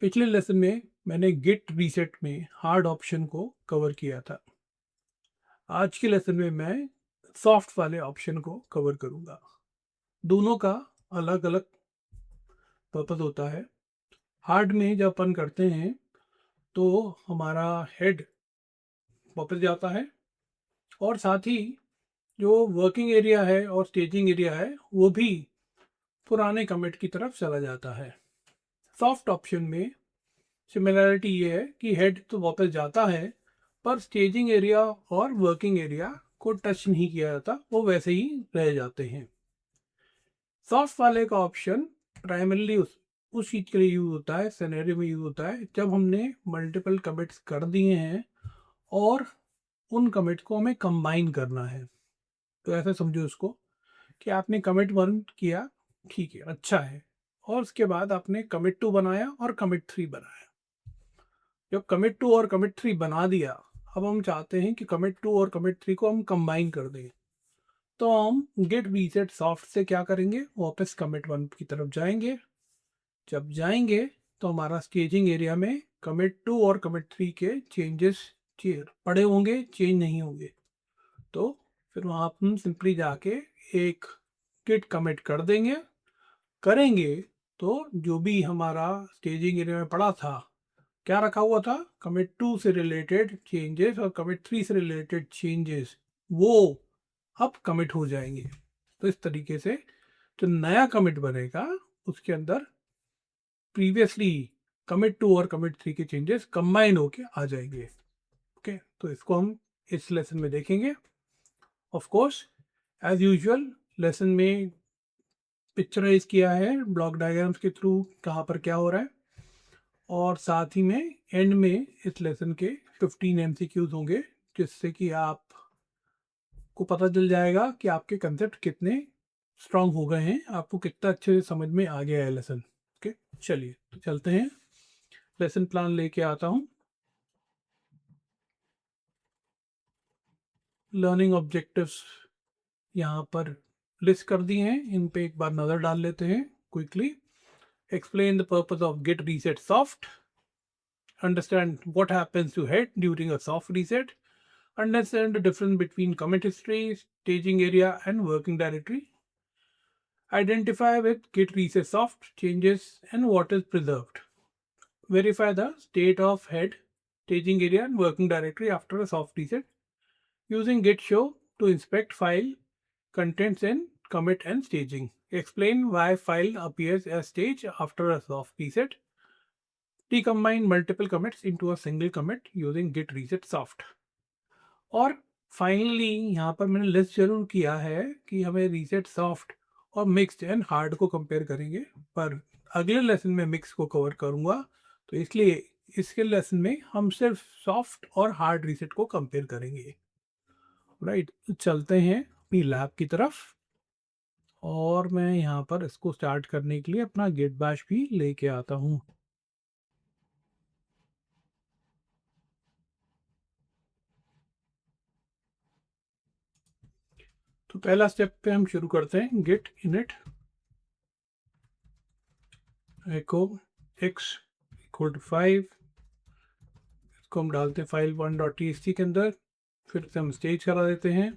पिछले लेसन में मैंने गिट रीसेट में हार्ड ऑप्शन को कवर किया था। आज के लेसन में मैं सॉफ्ट वाले ऑप्शन को कवर करूंगा। दोनों का अलग अलग पर्पस होता है। हार्ड में जब अपन करते हैं तो हमारा हेड वापस जाता है और साथ ही जो वर्किंग एरिया है और स्टेजिंग एरिया है वो भी पुराने कमिट की तरफ चला जाता है। सॉफ्ट ऑप्शन में सिमिलैरिटी ये है कि हेड तो वापस जाता है पर स्टेजिंग एरिया और वर्किंग एरिया को टच नहीं किया जाता, वो वैसे ही रह जाते हैं। सॉफ्ट वाले का ऑप्शन प्राइमरली उस चीज़ के लिए यूज़ होता है, सिनेरियो में यूज़ होता है जब हमने मल्टीपल कमिट्स कर दिए हैं और उन कमिट को हमें कंबाइन करना है। तो ऐसा समझो उसको कि आपने कमिट 1 किया, ठीक है, अच्छा है, और उसके बाद आपने कमिट 2 बनाया और कमिट 3 बनाया। जब कमिट 2 और कमिट 3 बना दिया, अब हम चाहते हैं कि कमिट 2 और कमिट 3 को हम कंबाइन कर दें। तो हम गेट रीसेट सॉफ्ट से क्या करेंगे, वापस कमिट 1 की तरफ जाएंगे। जब जाएंगे तो हमारा स्टेजिंग एरिया में कमिट 2 और कमिट 3 के चेंजेस पड़े होंगे, चेंज नहीं होंगे। तो फिर वहाँ हम सिंपली जाके एक गिट कमिट कर देंगे। करेंगे तो जो भी हमारा स्टेजिंग एरिया में पड़ा था, क्या रखा हुआ था, कमिट 2 से रिलेटेड चेंजेस और कमिट 3 से रिलेटेड चेंजेस, वो अब कमिट हो जाएंगे। तो इस तरीके से जो नया कमिट बनेगा उसके अंदर प्रीवियसली कमिट 2 और कमिट 3 के चेंजेस कंबाइन होके आ जाएंगे। ओके, तो इसको हम इस लेसन में देखेंगे। Of course as usual lesson में पिक्चराइज किया है ब्लॉक डायग्राम्स के थ्रू कहाँ पर क्या हो रहा है, और साथ ही में एंड में इस लेसन के 15 एमसीक्यूज होंगे जिससे कि आप को पता चल जाएगा कि आपके कंसेप्ट कितने स्ट्रांग हो गए हैं, आपको कितना अच्छे से समझ में आ गया है लेसन। ओके, चलिए तो चलते हैं, लेसन प्लान लेके आता हूँ। लर्निंग ऑब्जेक्टिव्स यहाँ पर लिस्ट कर दिए हैं, इन पे एक बार नज़र डाल लेते हैं quickly. Explain the purpose of git reset soft, understand what happens to head during a soft reset, understand the difference between commit history, staging area, and working directory, identify with git reset soft changes and what is preserved, verify the state of head, staging area, and working directory after a soft reset, using git show to inspect file contents in commit and staging, explain why file appears as stage after a soft reset, decombine multiple commits into a single commit using git reset soft। और finally यहाँ पर मैंने list जरूर किया है कि हमें reset soft और मिक्स्ड एंड हार्ड को कंपेयर करेंगे, पर अगले लेसन में मिक्स को कवर करूँगा, तो इसलिए इसके लेसन में हम सिर्फ सॉफ्ट और हार्ड रीसेट को कंपेयर करेंगे। राइट, तो चलते हैं अपनी लैब की तरफ, और मैं यहाँ पर इसको स्टार्ट करने के लिए अपना गिट बैश भी लेके आता हूँ। तो पहला स्टेप पे हम शुरू करते हैं, git init echo x equal to 5, इसको हम डालते हैं फाइल 1.txt के अंदर, फिर से हम स्टेज करा देते हैं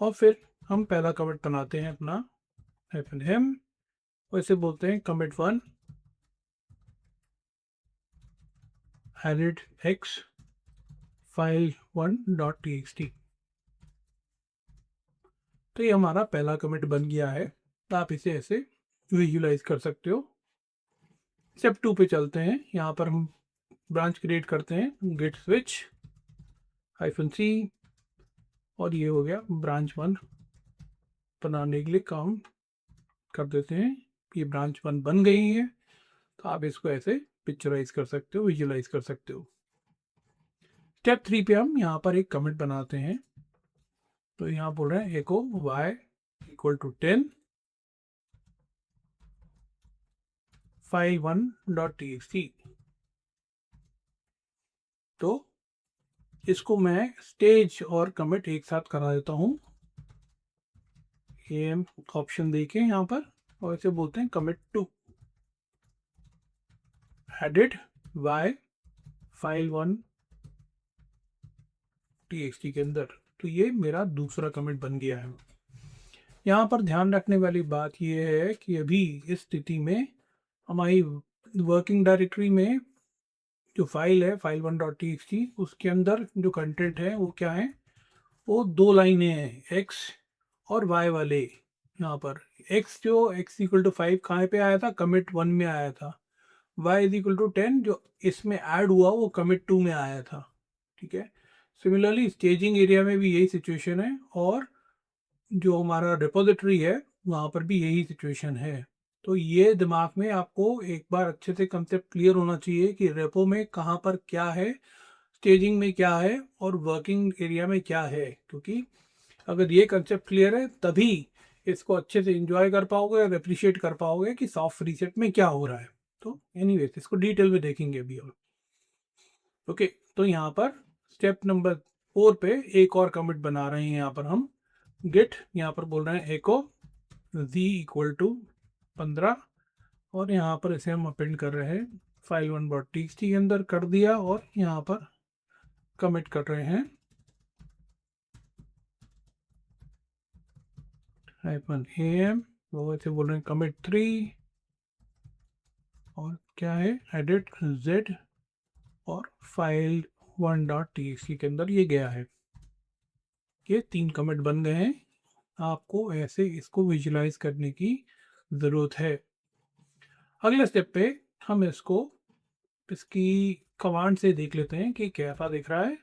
और फिर हम पहला कमिट बनाते हैं अपना -m, वैसे बोलते हैं commit 1 added x file 1.txt। तो ये हमारा पहला कमिट बन गया है, तो आप इसे ऐसे विजुलाइज कर सकते हो। स्टेप 2 पे चलते हैं, यहाँ पर हम ब्रांच क्रिएट करते हैं गिट स्विच -c, और ये हो गया ब्रांच 1 बनाने के लिए काम कर देते हैं। ये ब्रांच 1 बन गई है, तो आप इसको ऐसे पिक्चराइज कर सकते हो, विजुलाइज कर सकते हो। स्टेप 3 पे हम यहाँ पर एक कमेंट बनाते हैं, तो यहाँ बोल रहे हैं echo y equal to 10 file 1.txt। तो इसको मैं स्टेज और कमिट एक साथ करा देता हूँ, एम ऑप्शन देके यहाँ पर, और इसे बोलते हैं commit 2 edit Y file one txt के अंदर। तो ये मेरा दूसरा कमिट बन गया है। यहाँ पर ध्यान रखने वाली बात ये है कि अभी इस स्थिति में हमारी वर्किंग डायरेक्टरी में जो फाइल है file one dot T X T, उसके अंदर जो कंटेंट है वो क्या है, वो दो लाइनें हैं एक्स और वाई वाले। यहाँ पर एक्स जो एक्स इक्वल टू 5 कहाँ पे आया था, कमिट 1 में आया था। वाई इज इक्वल टू 10 जो इसमें ऐड हुआ वो कमिट 2 में आया था। ठीक है, सिमिलरली स्टेजिंग एरिया में भी यही सिचुएशन है और जो हमारा रिपोजिटरी है वहाँ पर भी यही सिचुएशन है। तो ये दिमाग में आपको एक बार अच्छे से कंसेप्ट क्लियर होना चाहिए कि रेपो में कहाँ पर क्या है, स्टेजिंग में क्या है और वर्किंग एरिया में क्या है। क्योंकि अगर ये कंसेप्ट क्लियर है तभी इसको अच्छे से एंजॉय कर पाओगे और अप्रिशिएट कर पाओगे कि सॉफ्ट रीसेट में क्या हो रहा है। तो एनीवेज इसको डिटेल में देखेंगे अभी और। ओके, तो यहाँ पर स्टेप नंबर 4 पे एक और कमिट बना रहे हैं। यहाँ पर हम गेट, यहाँ पर बोल रहे हैं एको z इक्वल टू 15 और यहाँ पर इसे हम अपेंड कर रहे हैं फाइल वन डॉट टी के अंदर कर दिया और यहाँ पर कमिट कर रहे हैं -am, वो ऐसे बोल रहे हैं कमिट 3 और क्या है एडिट z और फाइल वन डॉट टी के अंदर ये गया है। ये 3 कमिट बन गए हैं। आपको ऐसे इसको विजुलाइज करने की ज़रूरत है। अगले स्टेप पे हम इसकी कमांड से देख लेते हैं कि कैसा दिख रहा है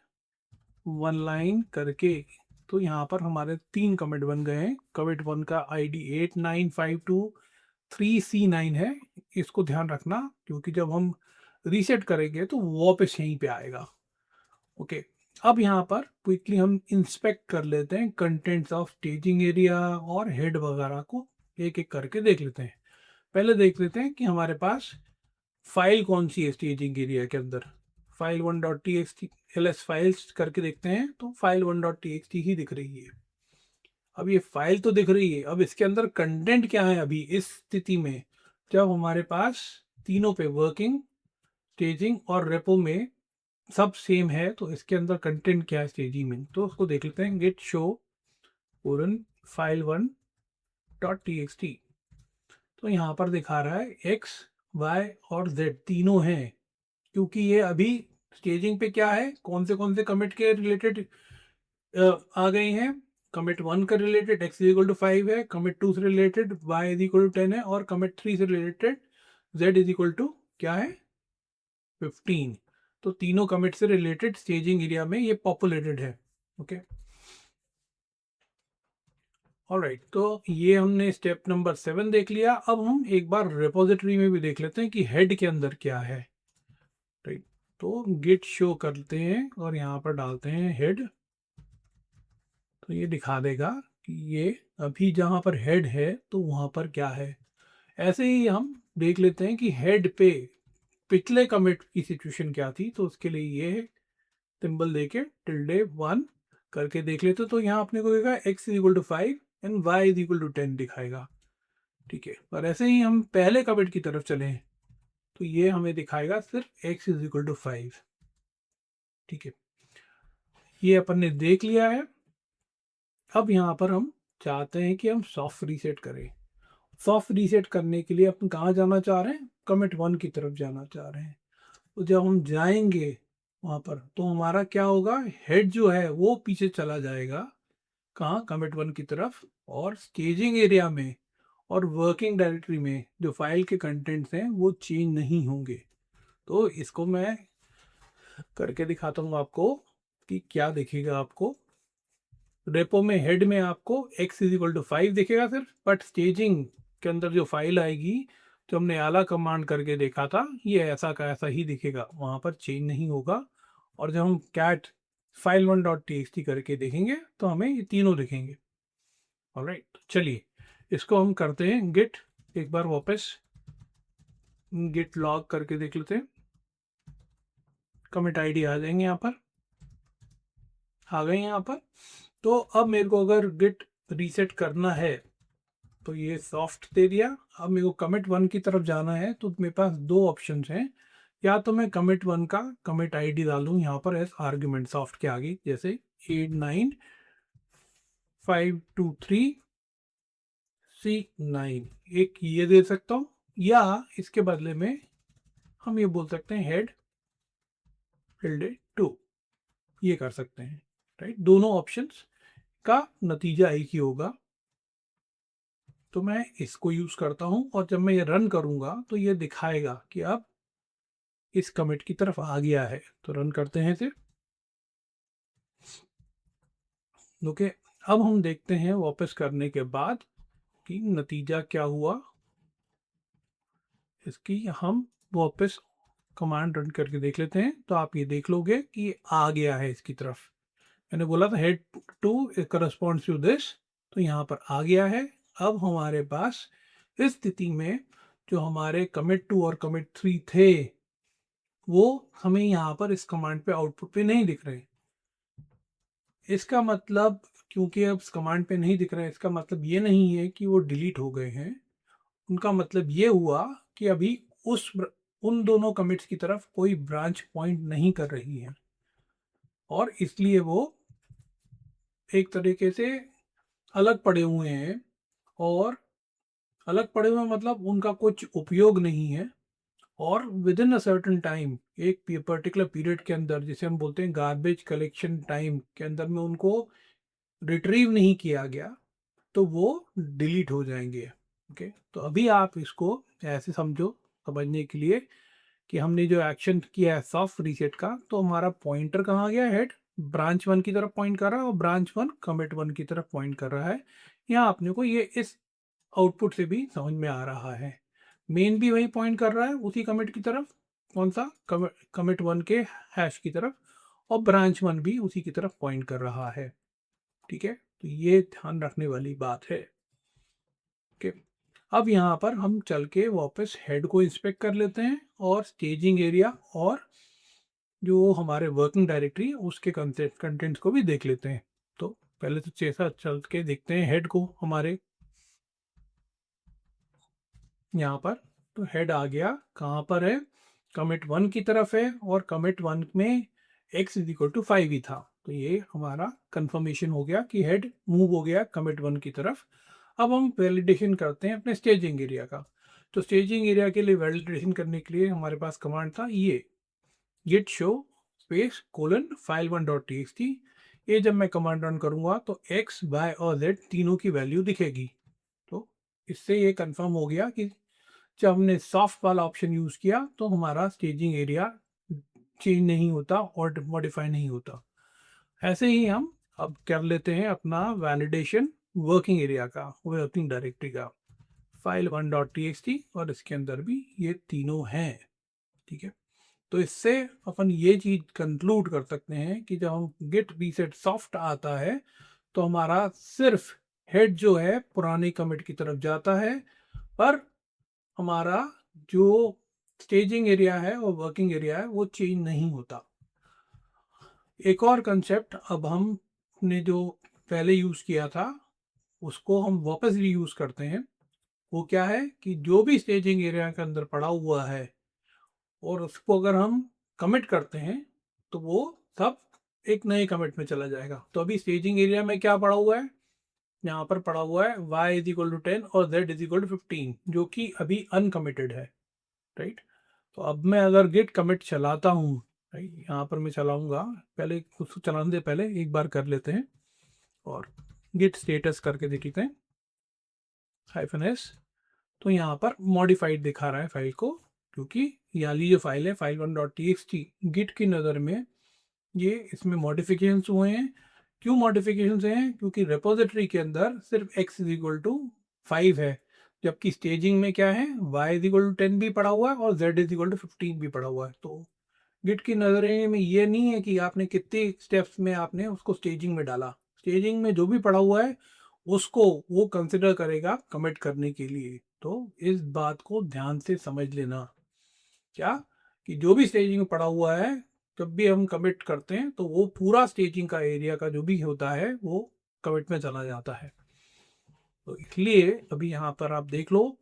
वन लाइन करके। तो यहाँ पर हमारे 3 कमिट बन गए हैं। कमिट 1 का आईडी 89523C9 है। इसको ध्यान रखना क्योंकि जब हम रीसेट करेंगे तो वापस यहीं पे आएगा। ओके, अब यहाँ पर क्विकली हम इंस्पेक्ट कर लेते हैं कंटेंट्स ऑफ स्टेजिंग एरिया और हेड वगैरह को एक एक करके देख लेते हैं। पहले देख लेते हैं कि हमारे पास फाइल कौन सी है स्टेजिंग एरिया के अंदर। File one dot T X T ls files करके देखते हैं तो file one dot T X T ही दिख रही है। अब ये फाइल तो दिख रही है, अब इसके अंदर कंटेंट क्या है अभी इस स्थिति में जब हमारे पास तीनों पे वर्किंग, स्टेजिंग और रेपो में सब सेम है, तो इसके अंदर कंटेंट क्या है स्टेजिंग में, तो उसको देख लेते हैं। गेट शो पूरन file one dot T X T, तो यहाँ पर दिखा रहा है एक्स वाई और जेड तीनों हैं। क्योंकि ये अभी स्टेजिंग पे क्या है, कौन से कमिट के रिलेटेड आ गए हैं। कमिट 1 का related x is equal to 5 है, कमिट 2 से related y is equal to 10 है और कमिट 3 से related z is equal to क्या है 15। तो तीनों कमिट से रिलेटेड स्टेजिंग एरिया में ये पॉपुलेटेड है। ओके, ऑलराइट, तो ये हमने स्टेप नंबर 7 देख लिया। अब हम एक बार रिपोजिटरी में भी देख लेते हैं कि हेड के अंदर क्या है। राइट, तो गिट शो करते हैं और यहाँ पर डालते हैं हेड, तो ये दिखा देगा कि ये अभी जहाँ पर हेड है तो वहाँ पर क्या है। ऐसे ही हम देख लेते हैं कि हेड पे पिछले कमिट की सिचुएशन क्या थी, तो उसके लिए ये सिंबल देके ~1 करके देख लेते, तो यहाँ अपने को देगा x is equal to 5 and y is equal to 10 दिखाएगा। ठीक है, और ऐसे ही हम पहले कमिट की तरफ चले तो ये हमें दिखाएगा सिर्फ x इज इक्वल टू 5। ठीक है, ये अपन ने देख लिया है। अब यहाँ पर हम चाहते हैं कि हम सॉफ्ट रीसेट करें। सॉफ्ट रीसेट करने के लिए अपन कहाँ जाना चाह रहे हैं, कमिट 1 की तरफ जाना चाह रहे हैं। तो जब हम जाएंगे वहाँ पर तो हमारा क्या होगा, हेड जो है वो पीछे चला जाएगा कहाँ, कमिट 1 की तरफ, और स्टेजिंग एरिया में और वर्किंग डायरेक्टरी में जो फाइल के कंटेंट्स हैं वो चेंज नहीं होंगे। तो इसको मैं करके दिखाता हूँ आपको कि क्या दिखेगा। आपको रेपो में हेड में आपको x इज इक्वल टू 5 दिखेगा सिर्फ, बट स्टेजिंग के अंदर जो फाइल आएगी जो हमने आला कमांड करके देखा था ये ऐसा का ऐसा ही दिखेगा, वहाँ पर चेंज नहीं होगा। और जब हम cat file one dot T X T करके देखेंगे तो हमें ये तीनों दिखेंगे। ऑलराइट, चलिए इसको हम करते हैं गिट, एक बार वापस गिट लॉग करके देख लेते हैं। कमिट आईडी आ जाएंगे, यहाँ पर आ गए यहाँ पर। तो अब मेरे को अगर गिट रीसेट करना है तो ये सॉफ्ट दे दिया। अब मेरे को कमिट 1 की तरफ जाना है तो मेरे पास दो ऑप्शंस हैं या तो मैं कमिट 1 का कमिट आईडी डालूं यहाँ पर एज आर्ग्यूमेंट सॉफ्ट के आगे, जैसे 89523C9, एक ये दे सकता हूँ, या इसके बदले में हम ये बोल सकते हैं हेड टिल्डे 2, ये कर सकते हैं, राइट। दोनों ऑप्शंस का नतीजा एक ही होगा। तो मैं इसको यूज करता हूं और जब मैं ये रन करूंगा तो ये दिखाएगा कि अब इस कमिट की तरफ आ गया है। तो रन करते हैं इसे। ओके, अब हम देखते हैं वापस करने के बाद कि नतीजा क्या हुआ। इसकी हम वापस कमांड रन करके देख लेते हैं, तो आप ये देख लोगे कि ये आ गया है इसकी तरफ। मैंने बोला था head two corresponds to this, तो यहाँ पर आ गया है। अब हमारे पास इस स्थिति में जो हमारे कमिट 2 और कमिट 3 थे वो हमें यहाँ पर इस कमांड पे आउटपुट पे नहीं दिख रहे। इसका मतलब, क्योंकि अब इस कमांड पे नहीं दिख रहे हैं, इसका मतलब ये नहीं है कि वो डिलीट हो गए हैं। उनका मतलब ये हुआ कि अभी उन दोनों कमिट्स की तरफ कोई ब्रांच पॉइंट नहीं कर रही है, और इसलिए वो एक तरीके से अलग पड़े हुए हैं। और अलग पड़े हुए मतलब उनका कुछ उपयोग नहीं है, और with in a certain time, एक पर्टिकुलर पीरियड के अंदर, जिसे हम बोलते हैं गार्बेज कलेक्शन टाइम के अंदर में उनको रिट्रीव नहीं किया गया तो वो डिलीट हो जाएंगे। ओके, तो अभी आप इसको ऐसे समझो, समझने के लिए, कि हमने जो एक्शन किया है सॉफ्ट रीसेट का, तो हमारा पॉइंटर कहाँ गया, हेड ब्रांच 1 की तरफ पॉइंट कर रहा है और ब्रांच 1 कमिट 1 की तरफ पॉइंट कर रहा है। यहाँ अपने को ये इस आउटपुट से भी समझ में आ रहा है। मेन भी वही पॉइंट कर रहा है उसी कमिट की तरफ, कौन सा, कमिट 1 के हैश की तरफ, और ब्रांच 1 भी उसी की तरफ पॉइंट कर रहा है। ठीक है, तो ये ध्यान रखने वाली बात है। ओके, अब यहाँ पर हम चल के वापस हेड को इंस्पेक्ट कर लेते हैं और स्टेजिंग एरिया और जो हमारे वर्किंग डायरेक्टरी उसके कंटेंट्स को भी देख लेते हैं। तो पहले तो जैसा चल के देखते हैं हेड को हमारे यहाँ पर। तो हेड आ गया, कहाँ पर है, कमिट 1 की तरफ है, और कमिट 1 में x इज इक्वल टू 5 ही था। तो ये हमारा कंफर्मेशन हो गया कि हेड मूव हो गया कमिट 1 की तरफ। अब हम वैलिडेशन करते हैं अपने स्टेजिंग एरिया का। तो स्टेजिंग एरिया के लिए वैलिडेशन करने के लिए हमारे पास कमांड था ये git show space colon file1.txt। ये जब मैं कमांड रन करूंगा तो x, y और z तीनों की वैल्यू दिखेगी। तो इससे ये कंफर्म हो गया कि जब हमने सॉफ्ट वाला ऑप्शन यूज किया तो हमारा स्टेजिंग एरिया चेंज नहीं होता और मॉडिफाई नहीं होता। ऐसे ही हम अब कर लेते हैं अपना वैलिडेशन वर्किंग एरिया का, वर्किंग डायरेक्टरी का, file1.txt, और इसके अंदर भी ये तीनों हैं। ठीक है, तो इससे अपन ये चीज कंक्लूड कर सकते हैं कि जब हम गिट रीसेट सॉफ्ट आता है तो हमारा सिर्फ हेड जो है पुराने कमिट की तरफ जाता है, पर हमारा जो स्टेजिंग एरिया है और वर्किंग एरिया है वो चेंज नहीं होता। एक और कंसेप्ट अब हमने जो पहले यूज किया था उसको हम वापस रीयूज करते हैं। वो क्या है कि जो भी स्टेजिंग एरिया के अंदर पड़ा हुआ है और उसको अगर हम कमिट करते हैं तो वो सब एक नए कमिट में चला जाएगा। तो अभी स्टेजिंग एरिया में क्या पड़ा हुआ है, यहाँ पर पड़ा हुआ है y इज इक्वल टू 10 और z इज इक्वल टू 15, जो कि अभी अनकमिटेड है, राइट। तो अब मैं अगर गिट कमिट चलाता हूँ, राइट, यहाँ पर मैं चलाऊंगा, पहले उसको चलाने से पहले एक बार कर लेते हैं और गिट स्टेटस करके देख लेते हैं -s। तो यहाँ पर मॉडिफाइड दिखा रहा है फाइल को, क्योंकि वाली जो फाइल है file1.txt गिट की नज़र में ये इसमें मॉडिफिकेशंस हुए हैं। क्यों मॉडिफिकेशंस हैं, क्योंकि रेपोजिटरी के अंदर सिर्फ x इज इक्वल टू 5 है, जबकि स्टेजिंग में क्या है, y इज इक्वल टू 10 भी पड़ा हुआ है और z इज इक्वल टू 15 भी पड़ा हुआ है। तो गिट की नज़र में ये नहीं है कि आपने कितने स्टेप्स में आपने उसको स्टेजिंग में डाला। स्टेजिंग में जो भी पड़ा हुआ है उसको वो कंसिडर करेगा कमिट करने के लिए। तो इस बात को ध्यान से समझ लेना, क्या, कि जो भी स्टेजिंग में पड़ा हुआ है जब भी हम कमिट करते हैं तो वो पूरा स्टेजिंग का एरिया का जो भी होता है वो कमिट में चला जाता है। तो इसलिए अभी यहाँ पर आप देख लो,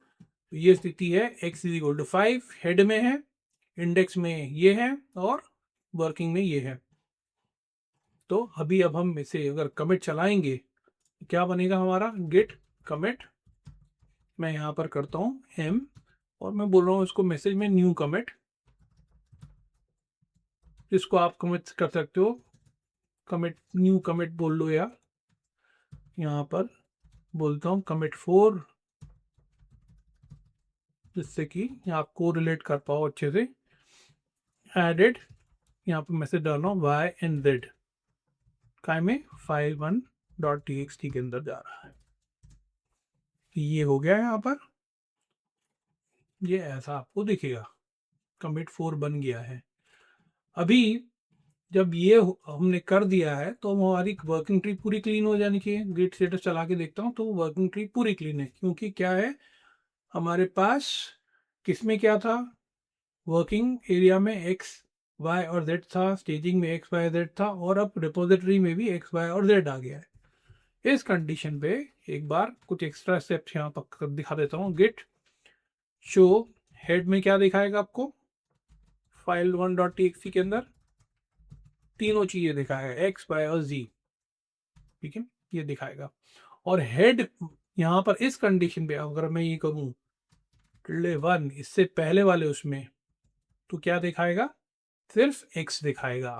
तो ये स्थिति है x is equal to 5 head में है, इंडेक्स में ये है और वर्किंग में ये है। तो अभी अब हम इसे अगर कमिट चलाएंगे तो क्या बनेगा हमारा गिट कमिट। मैं यहाँ पर करता हूँ m और मैं बोल रहा हूँ इसको मैसेज में न्यू कमिट, जिसको आप कमिट कर सकते हो कमिट न्यू कमिट बोल लो, या यहाँ पर बोलता हूँ कमिट 4, जिससे कि आप को रिलेट कर पाओ अच्छे से। एडेड, यहाँ पर मैसेज डाल रहा हूँ y and z काय में फाइल 1.txt के अंदर जा रहा है। ये हो गया है यहाँ पर, ये ऐसा आपको दिखेगा कमिट 4 बन गया है। अभी जब ये हमने कर दिया है तो हमारी वर्किंग ट्री पूरी क्लीन हो जानी चाहिए। गिट स्टेटस चला के देखता हूँ तो वर्किंग ट्री पूरी क्लीन है, क्योंकि क्या है हमारे पास किसमें क्या था, वर्किंग एरिया में एक्स वाई और जेड था, स्टेजिंग में एक्स वाई जेड था, और अब रिपोजिटरी में भी एक्स वाई और जेड आ गया है। इस कंडीशन पे एक बार कुछ एक्स्ट्रा स्टेप्स यहाँ पर दिखा देता हूँ। गिट शो हेड में क्या दिखाएगा आपको, फाइल 1.txt के अंदर तीनों चीजें दिखाएगा एक्स वाई और जी, ठीक है, ये दिखाएगा। और हेड यहाँ पर इस कंडीशन पे अगर मैं ये करूँ टिल्डे 1 इससे पहले वाले उसमें, तो क्या दिखाएगा, सिर्फ एक्स दिखाएगा,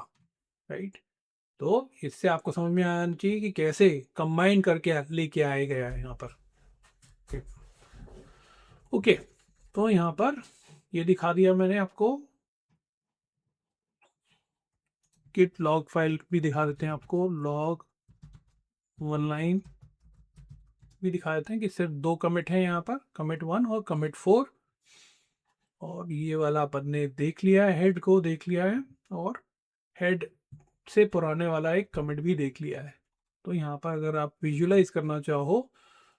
राइट। तो इससे आपको समझ में आना चाहिए कि कैसे कंबाइन करके लेके आया गया है यहाँ पर। ओके, तो यहाँ पर ये दिखा दिया मैंने आपको। गिट लॉग फाइल भी दिखा देते हैं आपको, लॉग 1 लाइन भी दिखा देते हैं कि सिर्फ 2 कमिट हैं यहाँ पर, कमिट 1 और कमिट 4। और ये वाला अपन ने देख लिया है, हेड को देख लिया है, और हेड से पुराने वाला एक कमिट भी देख लिया है। तो यहाँ पर अगर आप विजुलाइज करना चाहो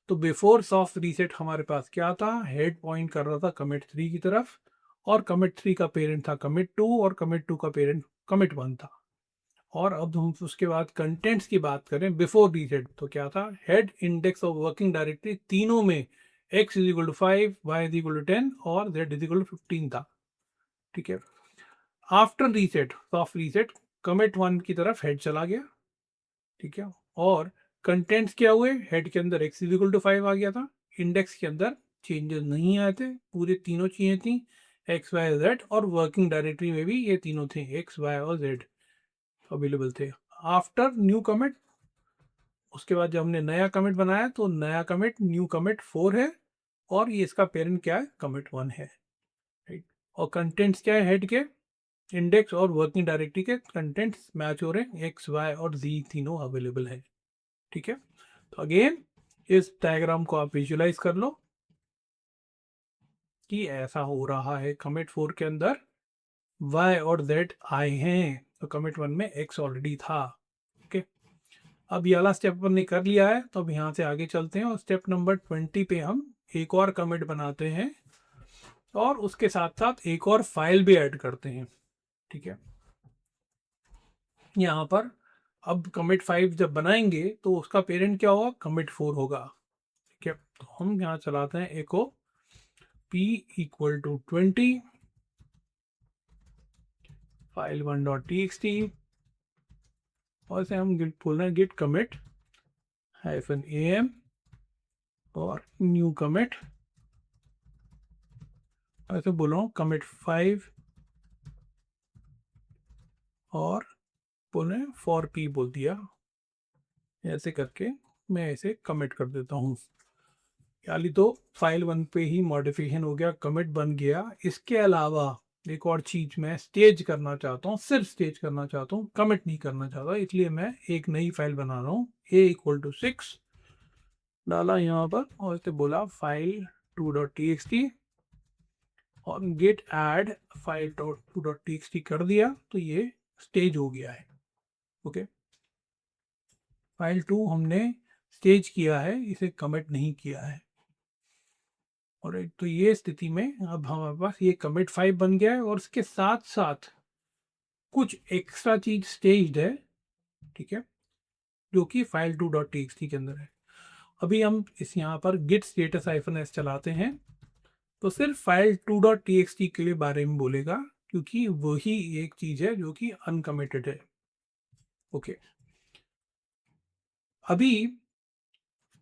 तो बिफोर सॉफ्ट रीसेट हमारे पास क्या था, हेड पॉइंट कर रहा था कमिट 3 की तरफ, और कमिट 3 का पेरेंट था कमिट 2, और कमिट 2 का पेरेंट कमिट 1 था। और अब हम उसके बाद कंटेंट्स की बात करें बिफोर रीसेट, तो क्या था, head index of working directory तीनों में x is equal to 5, y is equal to 10 और z इज इक्वल टू 15 था, ठीक है। After reset, soft reset, commit 1 की तरफ हेड चला गया, ठीक है, और कंटेंट्स क्या हुए, हेड के अंदर x इज इक्वल टू 5 आ गया था, इंडेक्स के अंदर चेंजेस नहीं आए थे, पूरे तीनों चीजें थी x y z, और वर्किंग डायरेक्टरी में भी ये तीनों थे x y और z अवेलेबल थे। आफ्टर न्यू कमिट, उसके बाद जब हमने नया कमिट बनाया तो नया कमिट न्यू कमिट 4 है, और ये इसका पेरेंट क्या है, कमिट 1 है, राइट। और कंटेंट्स क्या है, हेड के इंडेक्स और वर्किंग डायरेक्टरी के कंटेंट्स मैच हो रहे हैं, एक्स वाई और जी तीनों अवेलेबल है, ठीक है। तो अगेन इस डायग्राम को आप विजुलाइज कर लो कि ऐसा हो रहा है, कमिट 4 के अंदर y और z आए हैं, तो कमिट 1 में x ऑलरेडी था, ओके। अब ये वाला स्टेप अपन ने कर लिया है, तो अब यहाँ से आगे चलते हैं और स्टेप नंबर 20 पे हम एक और कमिट बनाते हैं, और उसके साथ साथ एक और फाइल भी ऐड करते हैं, ठीक है। यहाँ पर अब कमिट 5 जब बनाएंगे तो उसका पेरेंट क्या होगा, कमिट 4 होगा, ठीक है। तो हम यहाँ चलाते हैं echo p equal to 20 file 1.txt, और इसे हम गिट बोल रहे हैं गिट कमिट -am और न्यू कमिट, ऐसे बोल रहा हूँ कमिट 5 और बोल रहे हैं 4p बोल दिया, ऐसे करके मैं इसे कमिट कर देता हूँ। यानी तो फाइल 1 पे ही मॉडिफिकेशन हो गया, कमिट बन गया। इसके अलावा एक और चीज मैं स्टेज करना चाहता हूँ, सिर्फ स्टेज करना चाहता हूँ, कमिट नहीं करना चाहता, इसलिए मैं एक नई फाइल बना रहा हूँ, a इक्वल टू 6 डाला यहाँ पर, और इसे बोला फाइल 2.txt और गेट ऐड फाइल 2.txt कर दिया, तो ये स्टेज हो गया है, ओके। फाइल 2 हमने स्टेज किया है, इसे कमिट नहीं किया है, और तो ये स्थिति में अब हमारे पास ये कमिट 5 बन गया है, और इसके साथ साथ कुछ एक्स्ट्रा चीज स्टेज्ड है, ठीक है, जो कि फाइल 2.txt के अंदर है। अभी हम इस यहाँ पर git status -s चलाते हैं, तो सिर्फ फाइल 2.txt के लिए बारे में बोलेगा, क्योंकि वही एक चीज है जो कि अनकमिटेड है। ओके, अभी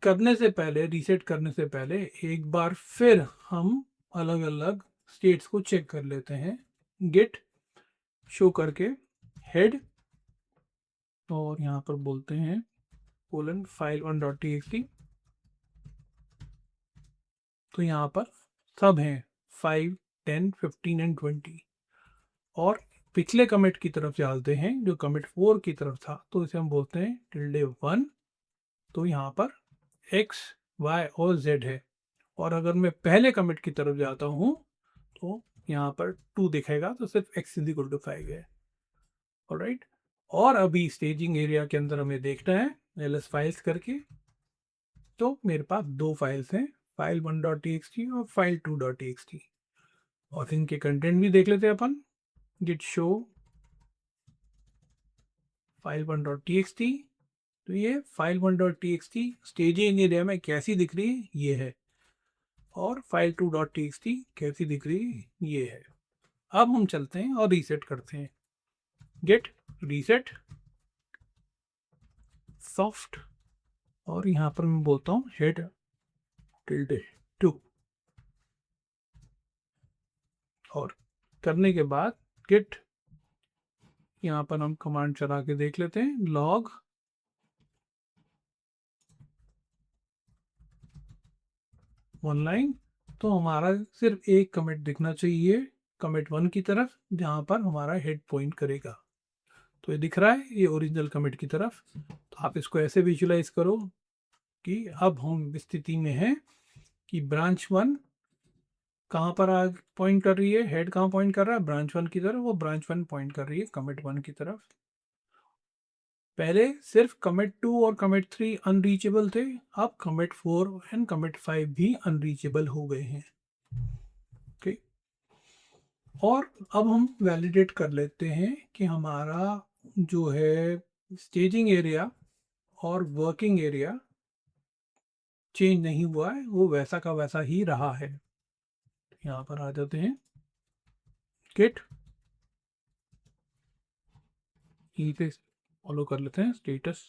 करने से पहले, रीसेट करने से पहले एक बार फिर हम अलग अलग स्टेट्स को चेक कर लेते हैं। गिट शो करके हेड, और यहाँ पर बोलते हैं कोलन file1.txt। तो यहाँ पर सब हैं 5, 10, 15 एंड 20। और पिछले कमिट की तरफ चलते हैं जो कमिट 4 की तरफ था, तो इसे हम बोलते हैं tilde1। तो यहाँ पर x, y और z है। और अगर मैं पहले कमिट की तरफ जाता हूँ तो यहाँ पर 2 दिखेगा, तो सिर्फ x इज इक्वल टू 5 है। ऑलराइट, और अभी स्टेजिंग एरिया के अंदर हमें देखना है ls फाइल्स करके। तो मेरे पास दो फाइल्स हैं, file1.txt और file2.txt। और इनके कंटेंट भी देख लेते हैं अपन। git show file1.txt। तो ये file1.txt स्टेजिंग एरिया में कैसी दिख रही है, ये है। और file2.txt कैसी दिख रही है, ये है। अब हम चलते हैं और रीसेट करते हैं। गेट रीसेट सॉफ्ट, और यहाँ पर मैं बोलता हूँ हेड tilde2। और करने के बाद गिट, यहाँ पर हम कमांड चला के देख लेते हैं, लॉग वन लाइन। तो हमारा सिर्फ एक कमिट दिखना चाहिए, कमिट 1 की तरफ, जहाँ पर हमारा हेड पॉइंट करेगा। तो ये दिख रहा है, ये ओरिजिनल कमिट की तरफ। तो आप इसको ऐसे विजुलाइज करो कि अब हम स्थिति में हैं कि ब्रांच 1 कहाँ पर आ पॉइंट कर रही है, हेड कहाँ पॉइंट कर रहा है, ब्रांच 1 की तरफ। वो ब्रांच 1 पॉइंट कर रही है कमिट 1 की तरफ। पहले सिर्फ कमिट 2 और कमिट 3 अनरीचेबल थे, अब कमिट 4 एंड कमिट 5 भी अनरीचेबल हो गए हैं। ओके, और अब हम वैलिडेट कर लेते हैं कि हमारा जो है स्टेजिंग एरिया और वर्किंग एरिया चेंज नहीं हुआ है, वो वैसा का वैसा ही रहा है। यहाँ पर आ जाते हैं, किट यहीं पे फॉलो कर लेते हैं स्टेटस।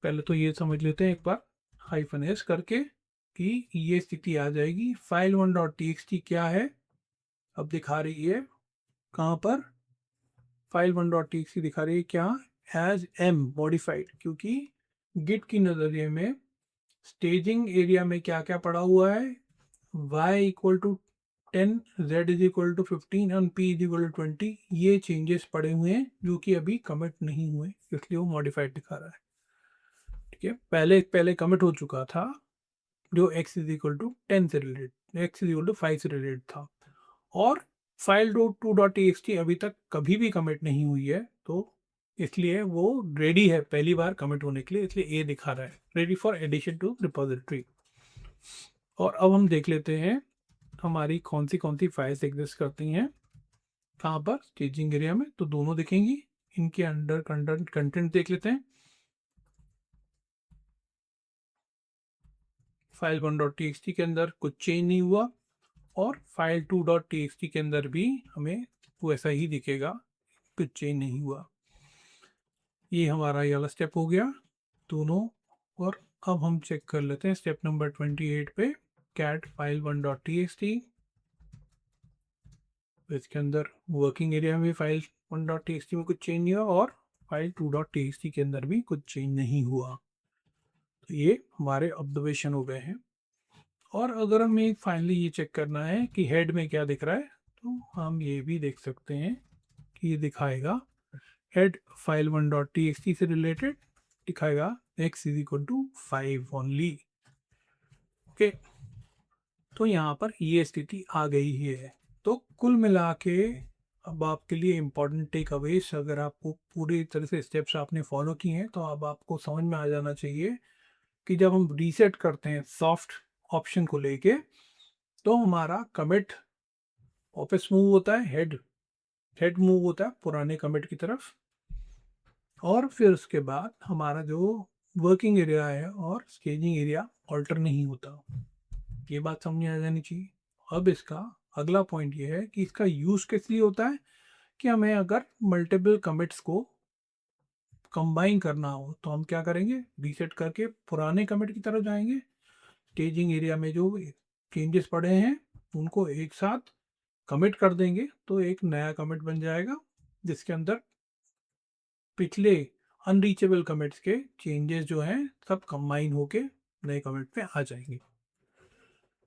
पहले तो ये समझ लेते हैं एक बार -s करके कि ये स्थिति आ जाएगी। file1.txt क्या है, अब दिखा रही है कहाँ पर, file1.txt दिखा रही है क्या, एज m मॉडिफाइड। क्योंकि गिट की नज़रिए में स्टेजिंग एरिया में क्या क्या पड़ा हुआ है, y equal to 10, z is equal to 15 और p इज इक्वल टू 20। ये चेंजेस पड़े हुए हैं जो कि अभी कमिट नहीं हुए, इसलिए वो मॉडिफाइड दिखा रहा है। ठीक है, पहले पहले कमिट हो चुका था जो x इज इक्वल टू 10 से related, x is equal to 5 से रिलेटेड था। और file2.txt अभी तक कभी भी कमिट नहीं हुई है, तो इसलिए वो रेडी है पहली बार कमिट होने के लिए, इसलिए ए दिखा रहा है, ready for addition to repository. और अब हम देख लेते हैं हमारी कौन सी फाइल्स एग्जिस्ट करती हैं कहाँ पर, स्टेजिंग एरिया में। तो दोनों दिखेंगी, इनके अंडर कंटेंट देख लेते हैं। file1.txt के अंदर कुछ चेंज नहीं हुआ, और file2.txt के अंदर भी हमें वैसा ही दिखेगा, कुछ चेंज नहीं हुआ। ये हमारा ये वाला स्टेप हो गया दोनों। और अब हम चेक कर लेते हैं स्टेप नंबर 28 पे, cat file1.txt। इसके अंदर वर्किंग एरिया में file1.txt में कुछ चेंज नहीं हुआ, और file2.txt के अंदर भी कुछ चेंज नहीं हुआ। तो ये हमारे ऑब्जर्वेशन हो गए हैं। और अगर हमें फाइनली ये चेक करना है कि हेड में क्या दिख रहा है, तो हम ये भी देख सकते हैं कि ये दिखाएगा हेड file1.txt से रिलेटेड, दिखाएगा x is equal to 5 only. Okay, तो यहाँ पर ये स्थिति आ गई है। तो कुल मिला के अब आपके लिए इम्पोर्टेंट टेक अवेज, अगर आपको पूरी तरह से स्टेप्स आपने फॉलो किए हैं, तो अब आपको समझ में आ जाना चाहिए कि जब हम रीसेट करते हैं सॉफ्ट ऑप्शन को लेके, तो हमारा कमिट वापस मूव होता है, हेड मूव होता है पुराने कमिट की तरफ। और फिर उसके बाद हमारा जो वर्किंग एरिया है और स्टेजिंग एरिया ऑल्टर नहीं होता। ये बात समझ आ जानी चाहिए। अब इसका अगला पॉइंट ये है कि इसका यूज़ किस लिए होता है कि हमें अगर मल्टीपल कमिट्स को कंबाइन करना हो तो हम क्या करेंगे, रीसेट करके पुराने कमिट की तरफ जाएंगे, स्टेजिंग एरिया में जो चेंजेस पड़े हैं उनको एक साथ कमिट कर देंगे तो एक नया कमिट बन जाएगा जिसके अंदर पिछले अनरीचेबल कमिट्स के चेंजेस जो हैं सब कंबाइन होके नए कमिट पे आ जाएंगे।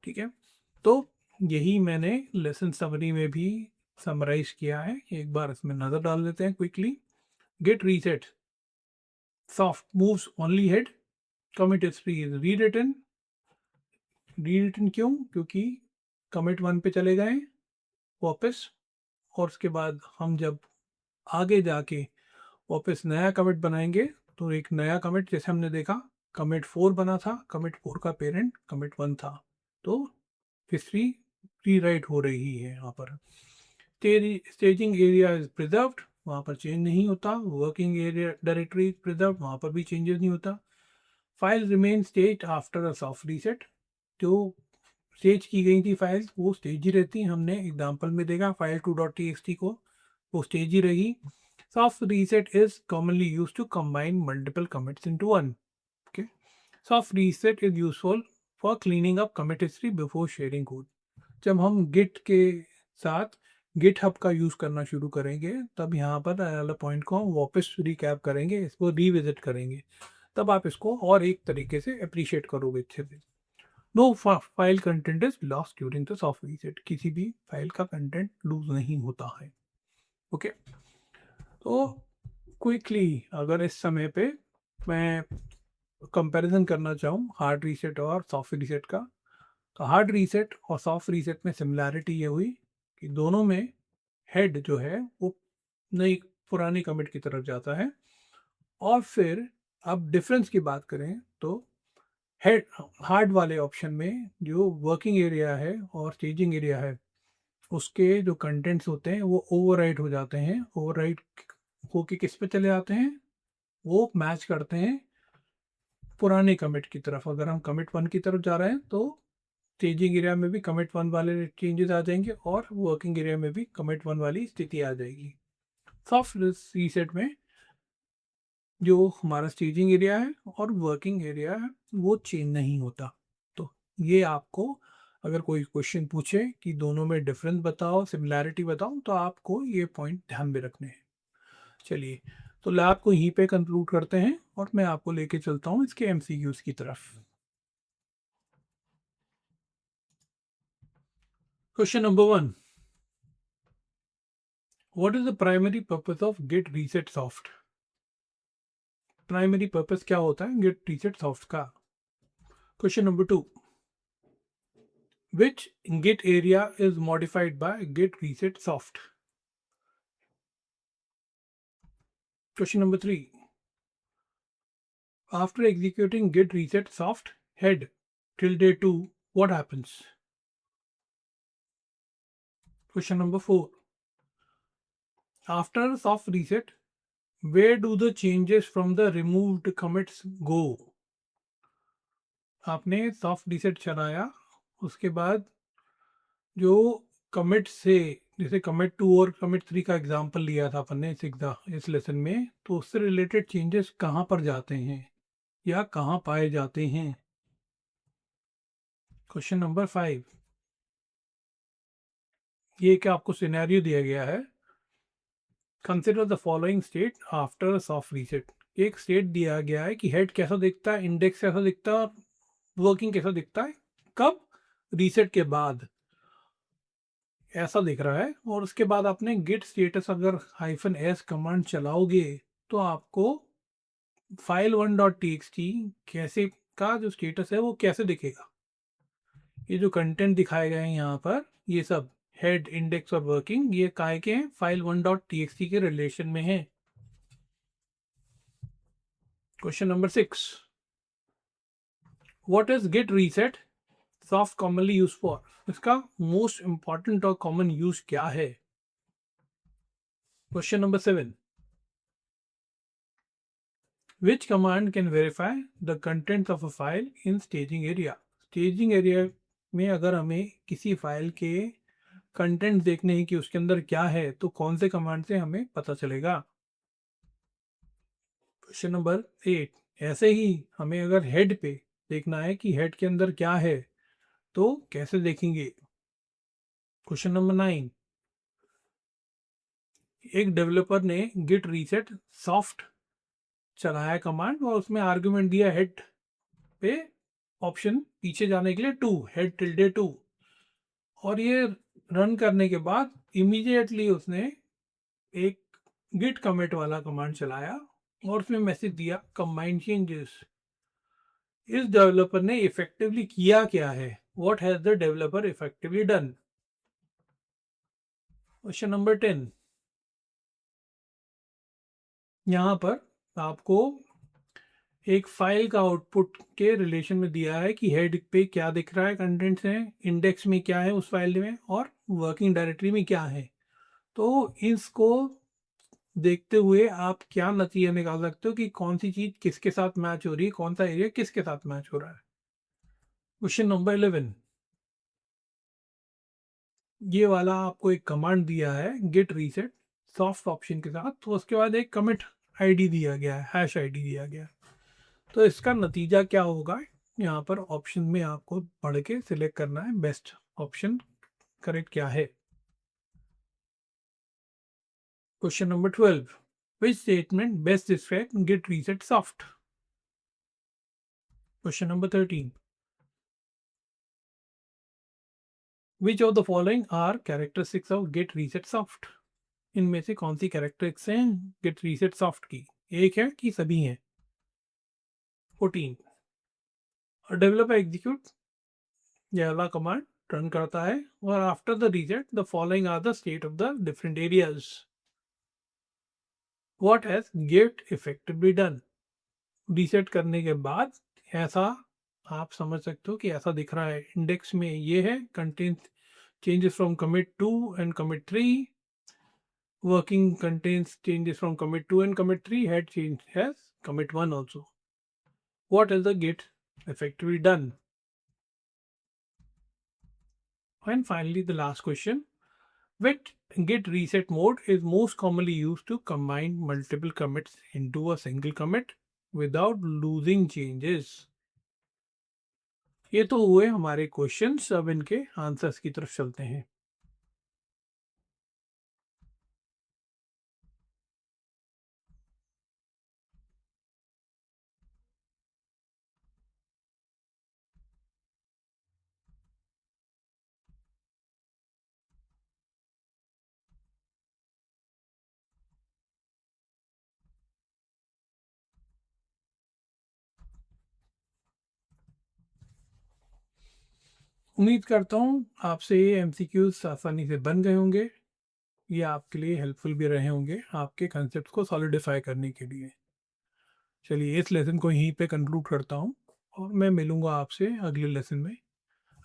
ठीक है, तो यही मैंने लेसन समरी में भी समराइज किया है, एक बार इसमें नज़र डाल देते हैं quickly. Git reset soft moves only head, commit history is rewritten. Rewritten क्यों? क्योंकि कमिट 1 पे चले गए वापस, और उसके बाद हम जब आगे जाके वापस नया कमिट बनाएंगे तो एक नया कमिट, जैसे हमने देखा कमिट 4 बना था, कमिट 4 का पेरेंट कमिट 1 था, तो हिस्ट्री रीराइट हो रही है यहाँ पर। स्टेजिंग एरिया इज प्रिजर्व्ड, वहाँ पर चेंज नहीं होता। Working area directory is preserved, वहाँ पर भी चेंजेस नहीं होता। File remain stage after a soft reset, जो स्टेज की गई थी फाइल्स वो स्टेज ही रहती। हमने एग्जांपल में देखा फाइल 2.txt को, वो स्टेज ही रही। Soft reset is commonly used to combine multiple commits into one. Okay. Soft reset is useful for cleaning up commit history before sharing code. जब हम Git के साथ GitHub का यूज़ करना शुरू करेंगे तब यहाँ पर वाला पॉइंट को हम वापस रिकैप करेंगे, इसको रिविजिट करेंगे, तब आप इसको और एक तरीके से अप्रिशिएट करोगे अच्छे से। No file content is lost during the soft reset, किसी भी फाइल का कंटेंट लूज नहीं होता है। ओके, तो क्विकली अगर इस समय पे मैं कंपैरिजन करना चाहूँ हार्ड रीसेट और सॉफ्ट रीसेट का, तो हार्ड रीसेट और सॉफ्ट रीसेट में सिमिलैरिटी ये हुई कि दोनों में हेड जो है वो नई पुरानी कमिट की तरफ जाता है। और फिर अब डिफरेंस की बात करें तो हेड हार्ड वाले ऑप्शन में जो वर्किंग एरिया है और स्टेजिंग एरिया है उसके जो कंटेंट्स होते हैं वो ओवरराइट हो जाते हैं। ओवरराइट होके किस पे चले जाते हैं, वो मैच करते हैं पुराने कमिट की तरफ। अगर हम कमिट 1 की तरफ जा रहे हैं तो स्टेजिंग एरिया में भी कमिट 1 वाले चेंजेस आ जाएंगे और वर्किंग एरिया में भी कमिट 1 वाली स्थिति आ जाएगी। सॉफ्ट रीसेट में जो हमारा स्टेजिंग एरिया है और वर्किंग एरिया है वो चेंज नहीं होता। तो ये आपको अगर कोई क्वेश्चन पूछे कि दोनों में डिफरेंस बताओ, सिमिलैरिटी बताओ, तो आपको ये पॉइंट ध्यान में रखने हैं। चलिए, तो लैब को यहीं पे कंक्लूड करते हैं और मैं आपको लेके चलता हूँ इसके एमसीक्यूज की तरफ। Question number 1, what is the primary purpose of git reset soft? Primary purpose क्या होता है गेट रीसेट सॉफ्ट का? Question number 2, which git area is modified by git reset soft? Question number 3, after executing git reset soft head -2 what happens? Question number 4, after soft reset where do the changes from the removed commits go? आपने soft reset चलाया, उसके बाद जो commit से, जैसे commit 2 और commit 3 का example लिया था अपन ने इस लेसन में, तो उससे रिलेटेड चेंजेस कहाँ पर जाते हैं या कहाँ पाए जाते हैं? क्वेश्चन नंबर 5, ये क्या आपको सिनेरियो दिया गया है, consider the following state after soft reset. एक स्टेट दिया गया है कि हेड कैसा दिखता है, इंडेक्स कैसा दिखता है और वर्किंग कैसा दिखता है, कब? रीसेट के बाद ऐसा दिख रहा है। और उसके बाद आपने गिट स्टेटस अगर -s कमांड चलाओगे तो आपको फाइल 1.txt कैसे का जो स्टेटस है वो कैसे दिखेगा। ये जो कंटेंट दिखाए गए हैं यहाँ पर, ये सब हेड, इंडेक्स और वर्किंग, ये काय के हैं, फाइल 1.txt के रिलेशन में है। Question number 6, what is git reset soft commonly use for? इसका मोस्ट इंपॉर्टेंट और कॉमन यूज क्या है? Question number 7, which command can verify the contents of a file in staging area? staging area में अगर हमें किसी फाइल के content देखने हैं कि उसके अंदर क्या है, तो कौन से कमांड से हमें पता चलेगा। क्वेश्चन नंबर 8, ऐसे ही हमें अगर हेड पे देखना है कि हेड के अंदर क्या है, तो कैसे देखेंगे। क्वेश्चन नंबर 9, एक डेवलपर ने गिट रीसेट सॉफ्ट चलाया कमांड और उसमें आर्गुमेंट दिया हेड पे ऑप्शन पीछे जाने के लिए 2, हेड टिल्डे 2, और ये रन करने के बाद इमीडिएटली उसने एक गिट कमिट वाला कमांड चलाया और उसमें मैसेज दिया कंबाइंड चेंजेस। इस डेवलपर ने इफेक्टिवली किया क्या है, what has the developer effectively done. Question number 10, यहाँ पर आपको एक फाइल का आउटपुट के रिलेशन में दिया है कि हेड पे क्या दिख रहा है, कंटेंट्स हैं, इंडेक्स में क्या है उस फाइल में, और वर्किंग डायरेक्टरी में क्या है। तो इसको देखते हुए आप क्या नतीजा निकाल सकते हो कि कौन सी चीज किसके साथ मैच हो रही है, कौन सा एरिया किसके साथ मैच हो रहा है। क्वेश्चन नंबर 11, ये वाला आपको एक कमांड दिया है गेट रीसेट सॉफ्ट ऑप्शन के साथ, तो उसके बाद एक कमिट आईडी दिया गया है, हैश आईडी दिया गया है। तो इसका नतीजा क्या होगा, यहाँ पर ऑप्शन में आपको पढ़ के सिलेक्ट करना है बेस्ट ऑप्शन करेक्ट क्या है। Question number 12, which statement best describe git reset soft. Question number 13, which of the following are characteristics of git reset soft. इनमें से कौन सी कैरेक्टरिस्टिक्स हैं गेट रीसेट सॉफ्ट की, एक है कि सभी हैं। 14, डेवलपर एग्जीक्यूट ये वाला कमांड रन करता है और after the reset the following are the state of the different areas, what has git effectively done. Reset करने के बाद ऐसा आप समझ सकते हो कि ऐसा दिख रहा है, इंडेक्स में ये है, content changes from commit 2 and commit 3, working contains changes from commit 2 and commit 3, head change has commit 1 also. What is the git effectively done? And finally the last question, which git reset mode is most commonly used to combine multiple commits into a single commit without losing changes। ये तो हुए हमारे questions, अब इनके answers की तरफ चलते हैं। उम्मीद करता हूँ आपसे ये एमसीक्यूज आसानी से बन गए होंगे, ये आपके लिए हेल्पफुल भी रहे होंगे आपके कंसेप्ट को सॉलिडिफाई करने के लिए। चलिए इस लेसन को यहीं पे कंक्लूड करता हूँ और मैं मिलूँगा आपसे अगले लेसन में।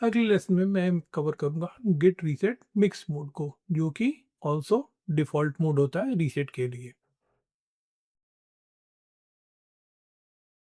अगले लेसन में मैं कवर करूँगा गिट रीसेट मिक्स मोड को, जो कि ऑल्सो डिफ़ॉल्ट मोड होता है रीसेट के लिए।